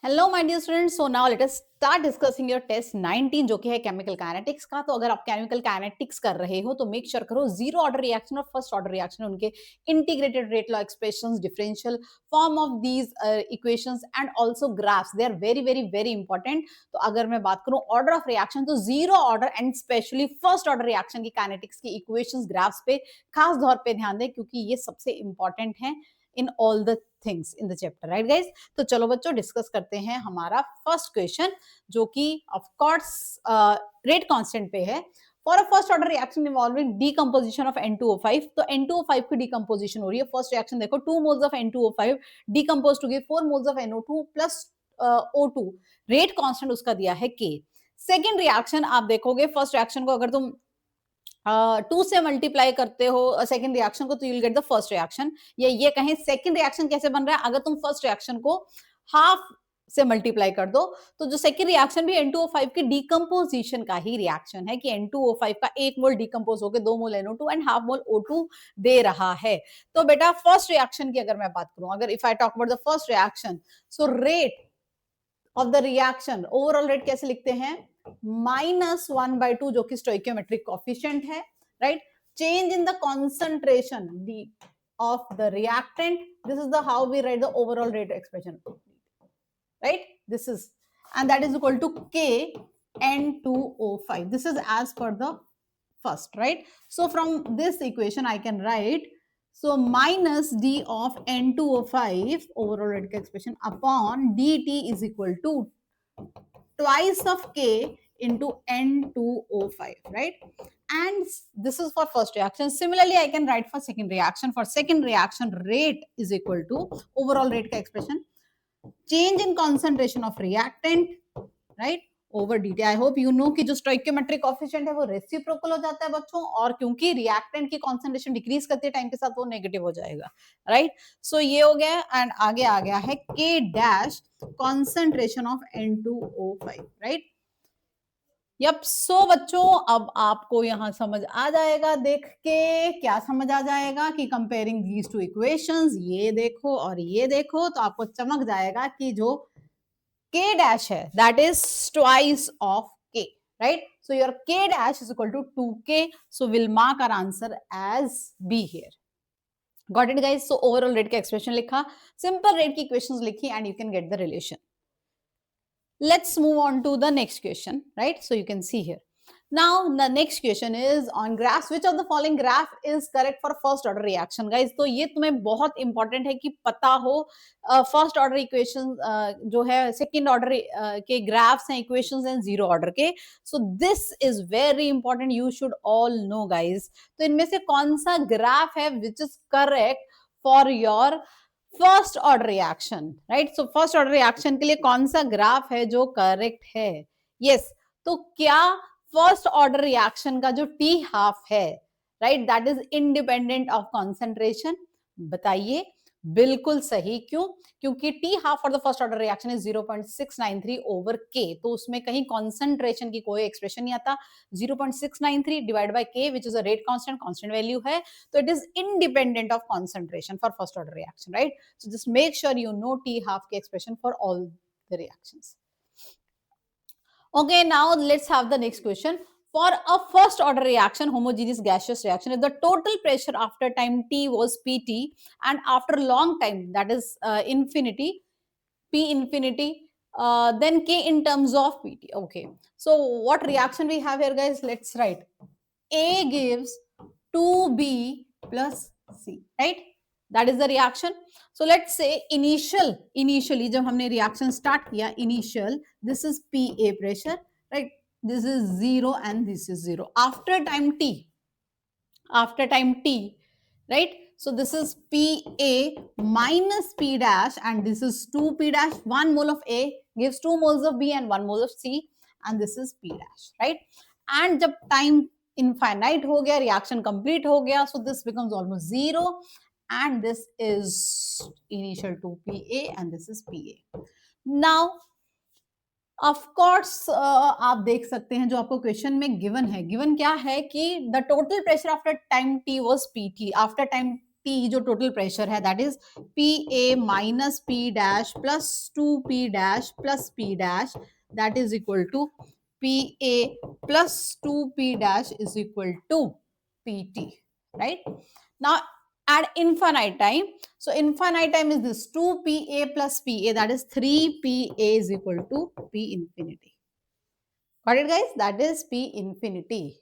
Hello my dear students, so now let us start discussing your test 19 जो कि है chemical kinetics का। तो अगर आप केमिकल काइनेटिक्स कर रहे हो तो मेक श्योर करो जीरो ऑर्डर रिएक्शन और फर्स्ट ऑर्डर रिएक्शन, उनके integrated rate law expressions, differential form of these equations and also graphs, they are very very very important. तो अगर मैं बात करूं ऑर्डर ऑफ रिएक्शन, तो zero order and specially first order reaction की kinetics की equations, graphs पे खास तौर पे ध्यान दें, क्योंकि ये सबसे इंपॉर्टेंट है in all the things in the chapter, right guys. तो चलो बच्चों डिस्कस करते हैं हमारा फर्स्ट क्वेश्चन, जो कि ऑफ कोर्स रेट कांस्टेंट पे है। For a first order reaction involving decomposition of N2O5, तो N2O5 की डीकंपोजिशन हो रही है। फर्स्ट रिएक्शन देखो, 2 moles of N2O5 decompose to give 4 moles of NO2 plus O2। Rate constant उसका दिया है K। सेकंड रिएक्शन आप देखोगे, फर्स्ट रिएक्शन को अगर तुम 2 से मल्टीप्लाई करते हो सेकंड रिएक्शन को, तो you will get the first reaction. ये कहें सेकंड रिएक्शन कैसे बन रहा है, अगर तुम फर्स्ट रिएक्शन को हाफ से मल्टीप्लाई कर दो, तो जो सेकंड रिएक्शन भी N2O5 की डीकंपोजिशन का ही रिएक्शन है कि N2O5 का 1 मोल डीकंपोज होकर 2 मोल NO2 and half mole O2 दे रहा है। तो बेटा फर्स्ट रिएक्शन की अगर मैं बात करूं, अगर if I talk about the first reaction, so rate of the reaction, overall rate कैसे लिखते हैं, -1/2 जो कि स्टोइकियोमेट्रिक कोएफिशिएंट है, right. Change in the concentration D of the reactant, this is the how we write the overall rate expression, right? This is, and that is equal to K N2O5. This is as per the first, right? So from this equation I can write, so minus d of N2O5 overall rate expression upon dt is equal to twice of K into N2O5, right? And this is for first reaction. Similarly, I can write for second reaction. For second reaction, rate is equal to overall rate का expression, change in concentration of reactant, right, over dt. I hope you know कि जो stoichiometric coefficient है वो reciprocal हो जाता है बच्चों, और क्योंकि रिएक्टेंट की कॉन्सेंट्रेशन डिक्रीज करती है टाइम के साथ, वो नेगेटिव हो जाएगा, राइट। सो ये हो गया, एंड आगे आ गया है k dash concentration of N2O5, right. Yup. So बच्चों अब आपको यहां समझ आ जाएगा, देख के क्या समझ आ जाएगा कि कंपेयरिंग दीज टू इक्वेशंस, ये देखो और ये देखो, तो आपको चमक जाएगा कि जो K dash है that is twice of K, right? So your K dash is equal to 2K. So we'll mark our answer as B here. Got it guys? So overall rate का expression लिखा, simple rate की equations लिखी, and you can get the relation. Let's move on to the next question, right? So you can see here. Now the next question is on graphs. Which of the following graph is correct for first order reaction, guys? तो ये तुम्हें बहुत important है कि पता हो first order equation जो है second order के graphs हैं, equations हैं zero order के. So this is very important. You should all know, guys. तो इनमें से कौन सा graph है which is correct for your first order reaction, right. So first order reaction के लिए कौन सा ग्राफ है जो करेक्ट है, यस। तो क्या फर्स्ट ऑर्डर रिएक्शन का जो टी हाफ है, right, that is independent of concentration, बताइए। बिल्कुल सही। क्यों? क्योंकि T half for the first order reaction is 0.693 over के, तो उसमें कहीं कॉन्सेंट्रेशन की कोई एक्सप्रेशन नहीं आता। 0.693 divide by k which is a rate constant, constant value है, तो it is independent of concentration for first order reaction, right. So just make sure you know t half की expression for all the reactions. Okay, now let's have the next question. For a first order reaction, homogeneous gaseous reaction, if the total pressure after time t was Pt and after long time, that is infinity, P infinity, then K in terms of Pt. Okay, so what reaction we have here, guys? Let's write. A gives 2B plus C, right? That is the reaction. So let's say initially जब हमने reaction start किया, initial, this is Pa pressure, right? This is 0 and this is 0. After time t, right? So this is Pa minus P dash, and this is 2P dash. 1 mole of A gives 2 moles of B and 1 mole of C, and this is P dash, right? And जब time infinite हो गया, reaction complete हो गया, so this becomes almost 0, and this is initial to Pa and this is Pa. Now of course आप देख सकते हैं जो आपको क्वेश्चन में गिवन है, गिवन क्या है कि the total pressure after time t was Pt, after time t जो टोटल प्रेशर है that is P A minus P dash plus 2p dash plus p dash that is equal to P A plus 2p dash is equal to pt, right? Now at infinite time, so infinite time is this 2pa plus pa, that is 3pa is equal to p infinity. Got it guys? That is p infinity.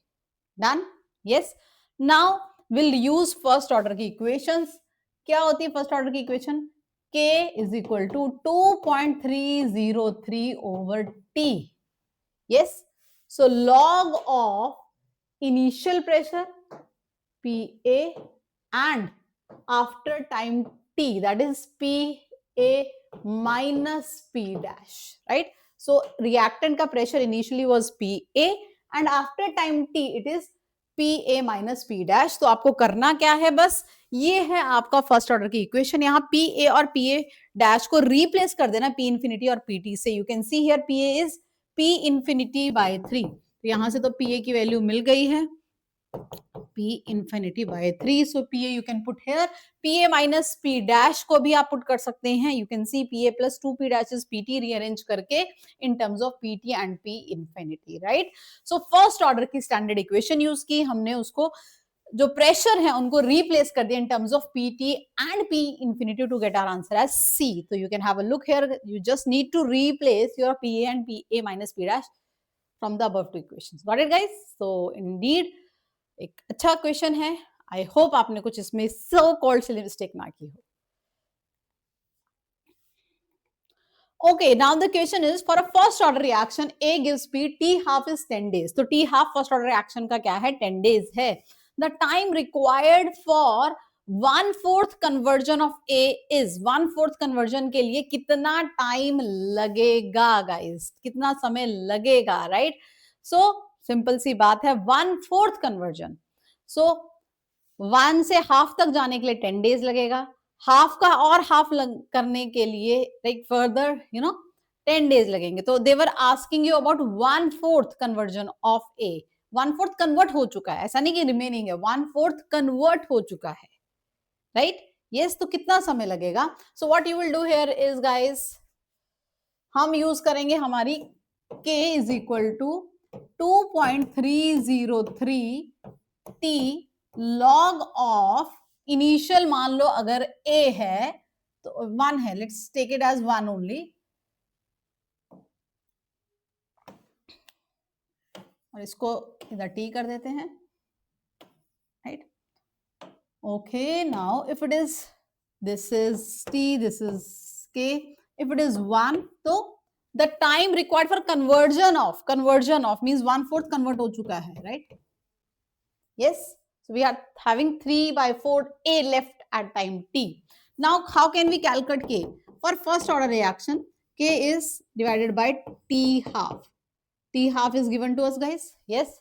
Done? Yes. Now we'll use first order की equations. क्या होती है first order की equation? k is equal to 2.303 over t. Yes. So log of initial pressure PA and after time t, that is PA minus P dash, right? So reactant का pressure initially was PA and after time t it is PA minus P dash. तो आपको करना क्या है, बस ये है आपका फर्स्ट ऑर्डर की इक्वेशन. यहाँ PA और PA डैश को रिप्लेस कर देना P इंफिनिटी और PT से. You can see here PA is P infinity by 3. तो यहां से तो PA की वैल्यू मिल गई है P infinity by 3. So PA you can put here. PA minus P dash को भी आप put कर सकते हैं. You can see PA plus 2P dash is PT rearrange करके in terms of PT and P infinity, right? So first order की standard equation use की हमने, उसको जो प्रेशर है उनको replace कर दिया in terms of PT and P infinity to get our answer as C. So you can have a look here. You just need to replace your PA and PA minus P dash from the above two equations. Got it guys? So indeed एक अच्छा question है. I hope आपने कुछ इसमें so called silly mistake ना की हो. Okay, now the question is for a first order reaction A gives P, T half is 10 days. तो T half first order reaction का क्या है, 10 days है. The time required for 1/4 conversion of A is 1/4 conversion के लिए कितना time लगेगा guys, कितना समय लगेगा, right? So सिंपल सी बात है, 1/4 conversion. So 1 से हाफ तक जाने के लिए 10 days लगेगा, हाफ का और हाफ करने के लिए लाइक फर्दर 10 days लगेंगे. तो they were asking you about 1/4 conversion of a. 1/4 convert हो चुका है, ऐसा नहीं कि रिमेनिंग है, 1/4 कन्वर्ट हो चुका है, राइट? यस. तो कितना समय लगेगा? So what you will do here is guys, हम यूज करेंगे हमारी k is equal to 2.303 t log of initial, मान लो अगर a है तो 1 है, let's take it as 1 only, और इसको इधर t कर देते हैं, right? Okay, now if it is this is t, this is k, if it is 1 तो the time required for conversion of means 1/4 convert हो चुका है, right? Yes. So we are having 3/4 A left at time t. Now how can we calculate k? For first order reaction, k is divided by t half. T half is given to us guys. Yes.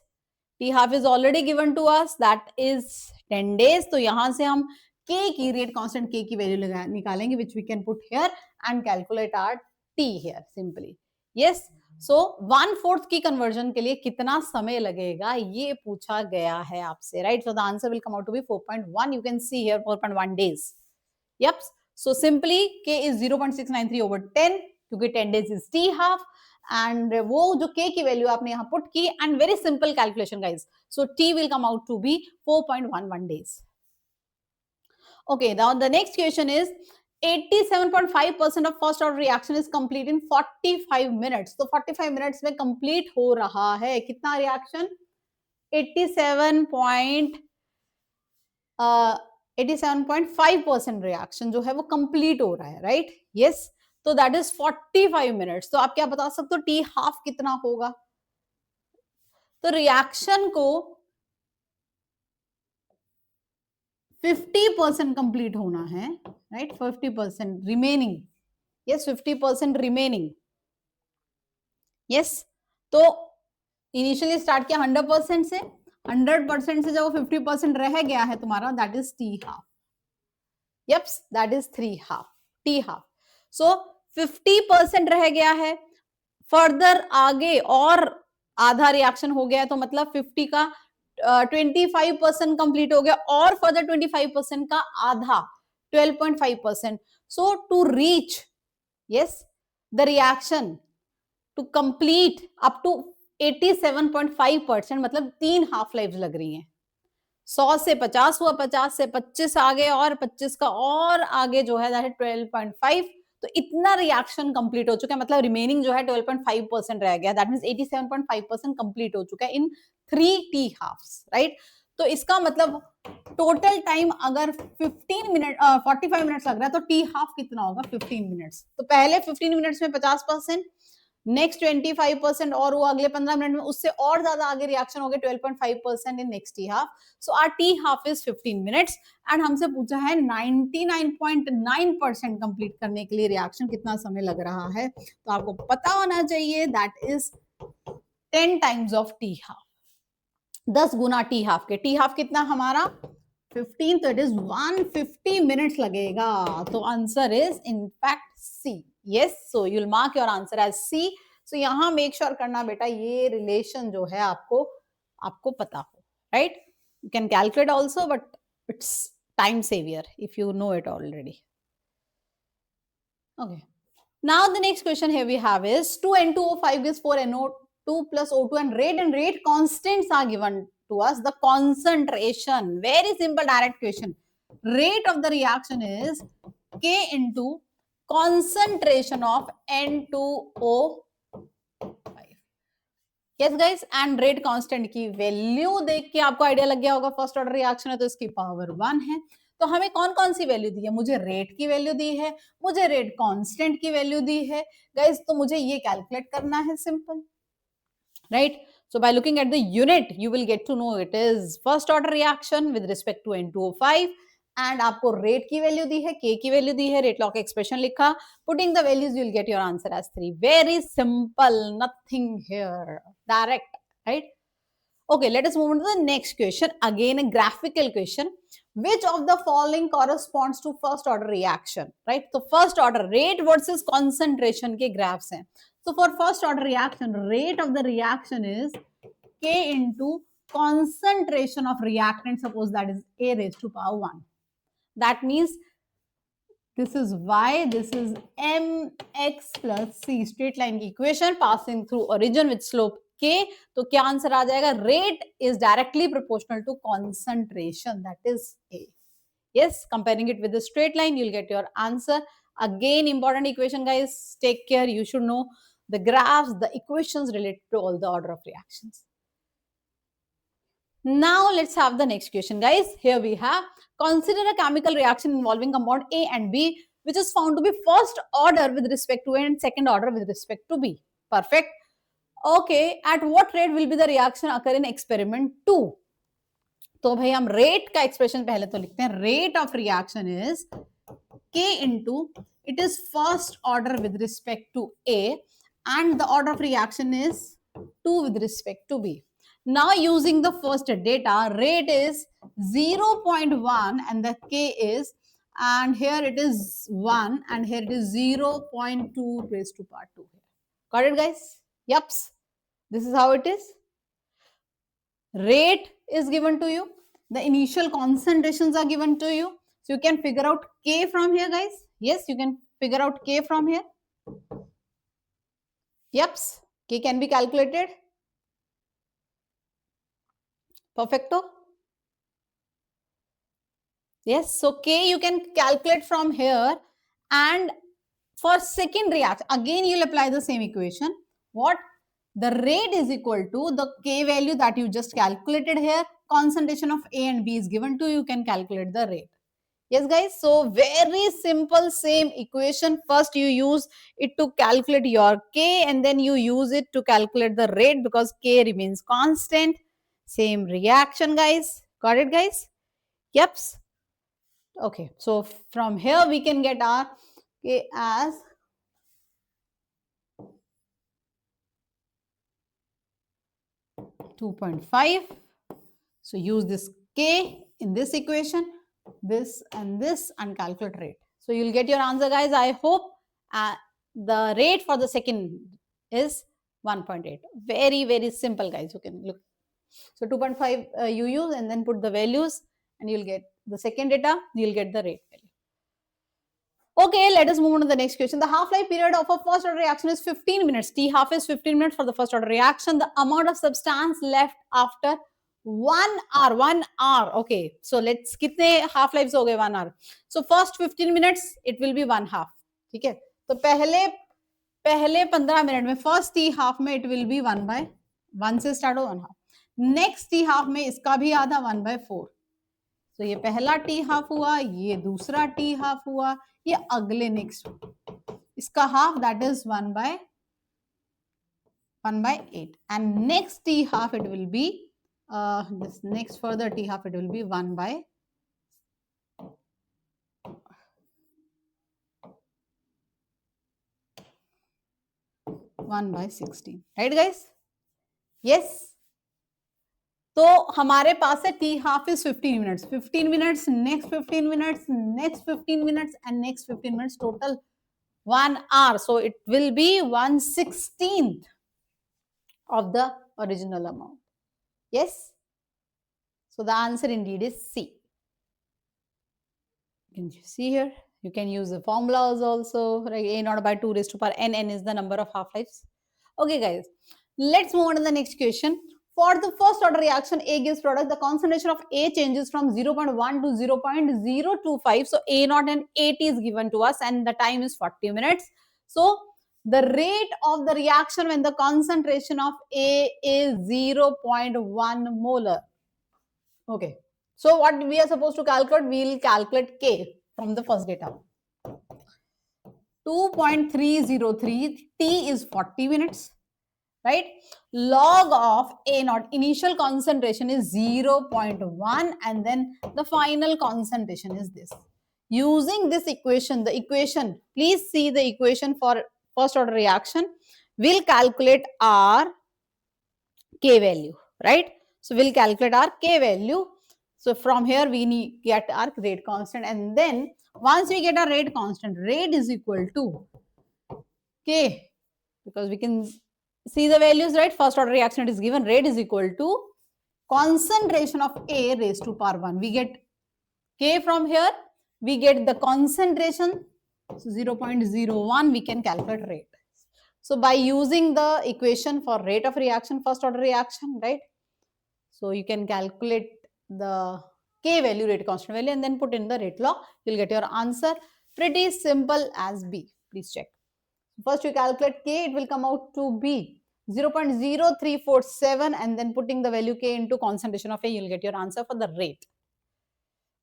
T half is already given to us. That is 10 days. तो यहाँ से हम k की rate constant k की value निकालेंगे, which we can put here and calculate our t here simply. Yes. सो 1/4 की conversion के लिए कितना समय लगेगा ये पूछा गया है आपसे, right? So the answer will come out to be 4.1. You can see here 4.1 days. Yup. So simply k is 0.693 over 10 क्योंकि 10 days is t half, and वो जो k की वैल्यू आपने यहाँ पुट की, and very simple calculation guys. So t will come out to be 4.11 days. Okay, now the next question is 87.5% of first order reaction is complete in 45 minutes. तो 45 minutes में complete हो रहा है कितना reaction? 87.5% reaction जो है वो complete हो रहा है, राइट? यस. तो दैट इज 45 मिनट्स. तो आप क्या बता सकते हो टी हाफ कितना होगा? तो रिएक्शन को 50% कंप्लीट होना है, right? 50% remaining. Yes, 50% remaining. Yes. तो इनिशियली स्टार्ट किया 100% से, 100% से जब वो 50% रह गया है तुम्हारा, that is t half. Yups, that is 3 half, t half. So 50% रह गया है, फर्दर आगे और आधा रिएक्शन हो गया है, तो मतलब 50 का 25% कंप्लीट हो गया और फर्दर 25% का आधा 12.5%. So to reach yes the reaction to complete up to 87.5%, मतलब 3 हाफ लाइफ लग रही हैं. 100 से 50 हुआ, 50 से 25 आगे और 25 का और आगे जो है दैट है 12.5. तो इतना रिएक्शन कंप्लीट हो चुका है, मतलब रिमेनिंग जो है 12.5% रह गया. दैट मींस 87.5% कंप्लीट हो चुका है इन 3 टी हाफ्स, राइट. तो इसका मतलब टोटल टाइम अगर 15 मिनट 45 मिनट्स लग रहा है तो टी हाफ कितना होगा 15 मिनट्स. तो पहले 15 मिनट्स में 50%, नेक्स्ट 25% और वो अगले 15 मिनट में उससे और ज्यादा आगे रिएक्शन हो गया 12.5% in next t half. So our t half is 15 minutes and हमसे पूछा है 99.9% कंप्लीट करने के लिए रिएक्शन कितना समय लग रहा है. तो आपको पता होना चाहिए that is 10 times of T half, 10 Guna T half के. टी हाफ कितना हमारा 15, तो इट इज 150 मिनट्स लगेगा. तो answer is in fact c. Yes, so you will mark your answer as c. So यहां मेक श्योर करना बेटा ये रिलेशन जो है आपको पता हो, right. You can calculate also but it's time saviour if you know it already. Okay. Now the next question here we have is 2N2O5 gives 4NO2 plus O2 and rate constants are given to us. The concentration, very simple direct question. Rate of the reaction is K into concentration of N2O5. Yes guys, and rate constant की value देख के आपको idea लग गया होगा first order reaction है तो इसकी पावर 1 है. तो हमें कौन कौन सी वैल्यू दी है, मुझे रेट की वैल्यू दी है, मुझे रेट कांस्टेंट की वैल्यू दी है गाइस. तो मुझे ये कैलकुलेट करना है simple, right. So by looking at the unit you will get to know it is first order reaction with respect to N2O5 and आपको रेट की वैल्यू दी है, K की वैल्यू दी है, रेट लॉ का एक्सप्रेशन लिखा, putting the values you will get your answer as 3. Very simple, nothing here, direct, right. Okay, let us move on to the next question. Again, a graphical question. Which of the following corresponds to first order reaction? Right? So first order rate versus concentration के graphs हैं. So for first order reaction, rate of the reaction is K into concentration of reactant. Suppose that is A raised to power 1. That means this is Y, this is mx plus c. Straight line की equation passing through origin with slope K. तो क्या answer आ जाएगा? Rate is directly proportional to concentration, that is A. Yes, comparing it with the straight line, you'll get your answer. Again, important equation, guys. Take care. You should know the graphs, the equations related to all the order of reactions. Now let's have the next question, guys. Here we have, consider a chemical reaction involving compound A and B, which is found to be first order with respect to A and second order with respect to B. Perfect. Okay, at what rate will be the reaction occur in experiment 2? तो भाई हम rate का expression पहले तो लिखते हैं. Rate of reaction is K into it is first order with respect to A and the order of reaction is 2 with respect to B. Now using the first data, rate is 0.1 and the K is, and here it is 1 and here it is 0.2 raised to power 2. Got it guys? Yups. This is how it is. Rate is given to you. The initial concentrations are given to you. So you can figure out K from here, guys. Yes, you can figure out K from here. Yups. K can be calculated. Perfecto. Yes, so K you can calculate from here. And for second reaction, again you'll apply the same equation. What? The rate is equal to the K value that you just calculated here. Concentration of A and B is given to you. You can calculate the rate. Yes, guys. So very simple, same equation. First you use it to calculate your K and then you use it to calculate the rate because K remains constant. Same reaction, guys. Got it, guys? Yep. Okay. So from here we can get our K as (2.5). So use this K in this equation, this and calculate rate. So you'll get your answer, guys. I hope the rate for the second is 1.8. Very, very simple, guys. You can look. So 2.5 you use and then put the values and you'll get the second data, you'll get the rate value. Okay, let us move on to the next question. The half-life period of a first order reaction is 15 minutes. T half is 15 minutes for the first order reaction. The amount of substance left after 1 hour. 1 hour. Okay, so let's कितने half lives हो गए 1 hour. So first 15 minutes it will be 1 half. ठीक है. तो पहले 15 minute में first T half में it will be 1/1 से स्टार्ट हो 1 हाफ. नेक्स्ट टी हाफ में इसका भी आधा 1/4. तो ये पहला टी हाफ हुआ, ये दूसरा टी हाफ हुआ, ये अगले नेक्स्ट इसका half that is 1/8 and next t half it will be this next further t half it will be 1/16. right guys? yes. तो हमारे पास है T half is 15 minutes. 15 minutes, next 15 minutes, next 15 minutes and next 15 minutes, total 1 hour. So it will be 1/16 of the original amount. Yes. So the answer indeed is C. You can see here. You can use the formulas also. Right? A naught by 2 raised to power n. N is the number of half lives. Okay, guys. Let's move on to the next question. For the first order reaction, A gives product. The concentration of A changes from 0.1 to 0.025. So A naught and AT is given to us, and the time is 40 minutes. So the rate of the reaction when the concentration of A is 0.1 molar. Okay. So what we are supposed to calculate? We will calculate K from the first data. 2.303. T is 40 minutes. Right? Log of A naught, initial concentration is 0.1 and then the final concentration is this. Using this equation, the equation, please see the equation for first order reaction. We'll calculate our K value, right? So we'll calculate our K value. So from here we need get our rate constant, and then once we get our rate constant, rate is equal to K, because we can see the values, right? First order reaction is given, rate is equal to concentration of A raised to power 1. We get K from here, we get the concentration, so 0.01, we can calculate rate. So by using the equation for rate of reaction, first order reaction, right? So you can calculate the K value, rate constant value, and then put in the rate law. You'll get your answer. Pretty simple as B. Please check. First you calculate K, it will come out to be 0.0347, and then putting the value K into concentration of A, you'll get your answer for the rate.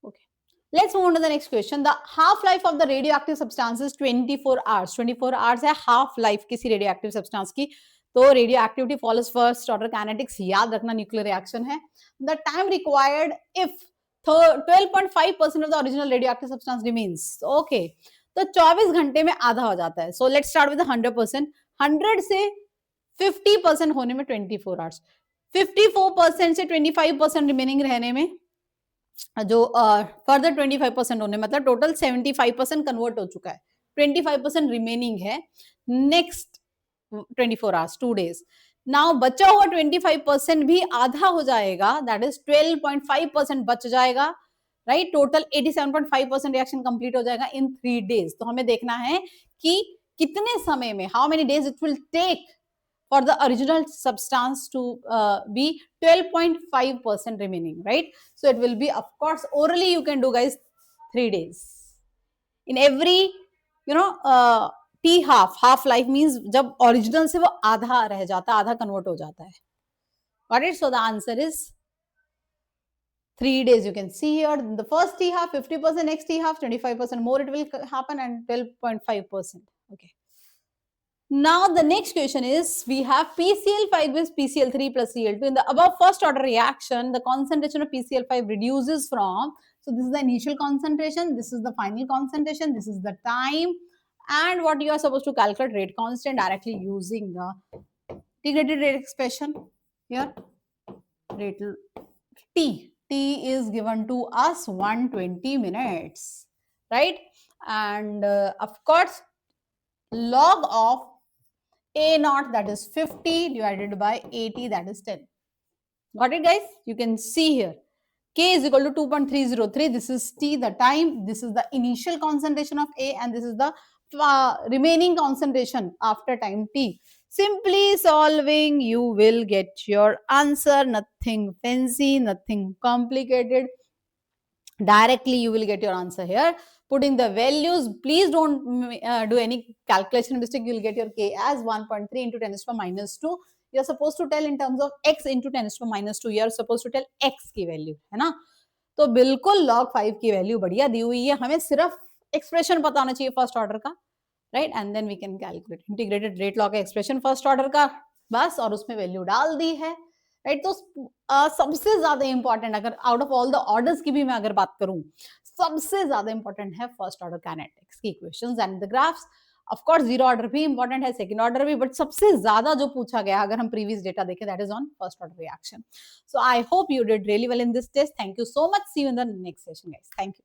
Okay. Let's move on to the next question. The half-life of the radioactive substance is 24 hours. 24 hours है half-life किसी radioactive substance की. तो radioactivity follows first order kinetics. याद रखना nuclear reaction है. The time required if 12.5% of the original radioactive substance remains. Okay. तो 24 घंटे में आधा हो जाता है. So let's start with 100%. 100 से 50% होने में 24 hours. 54% से 25% रिमेनिंग रहने में जो फर्दर 25% होने, मतलब टोटल 75% कन्वर्ट हो चुका है. 25% रिमेनिंग है नेक्स्ट 24 hours, 2 days. नाउ बचा हुआ 25% भी आधा हो जाएगा, दैट इज 12.5% बच जाएगा, राइट? टोटल 87.5% रिएक्शन कंप्लीट हो जाएगा इन 3 days. तो हमें देखना है कि कितने समय में, how many days it will take for the original substance to be 12.5% remaining, right? So it will be, of course, orally you can do, guys, 3 days. In every, T half life means जब original से वो आधा रह जाता है, आधा convert हो जाता है. Got it? So the answer is 3 days. You can see here the first T half 50%, next T half 25% more it will happen, and 12.5%. Okay. Now the next question is, we have PCl5 is PCl3 plus Cl2. In the above first order reaction, the concentration of PCl5 reduces from, so this is the initial concentration, this is the final concentration, this is the time, and what you are supposed to calculate rate constant directly using the integrated rate expression here. Rate T is given to us 120 minutes, right? And of course, log of A naught, that is 50, divided by 80, that is 10. Got it, guys? You can see here. K is equal to 2.303. This is T, the time. This is the initial concentration of A, and this is the remaining concentration after time T. Simply solving, you will get your answer. Nothing fancy, nothing complicated. Directly, you will get your answer here. Putting the values, please don't do any calculation mistake. You will get your K as 1.3 into 10 to the power minus 2. You are supposed to tell in terms of x into 10 to the power minus 2. You are supposed to tell x की value है ना. तो बिल्कुल log 5 की value बढ़िया दी हुई है. हमें सिर्फ एक्सप्रेशन पता होना चाहिए फर्स्ट ऑर्डर का, right, and then we can calculate integrated rate law का एक्सप्रेशन फर्स्ट ऑर्डर का बस, और उसमें वैल्यू डाल दी है, राइट. तो सबसे ज्यादा इंपॉर्टेंट, अगर out of all the orders की भी मैं अगर बात करूं, सबसे ज्यादा इंपॉर्टेंट है फर्स्ट ऑर्डर काइनेटिक्स की equations and the graphs. Of course zero order भी इंपॉर्टेंट है, सेकंड ऑर्डर भी, बट सबसे ज्यादा जो पूछा गया अगर हम प्रीवियस डेटा देखें, that is on first order reaction. So I hope you did really well in this test. Thank you so much. See you in the next session guys. Thank you.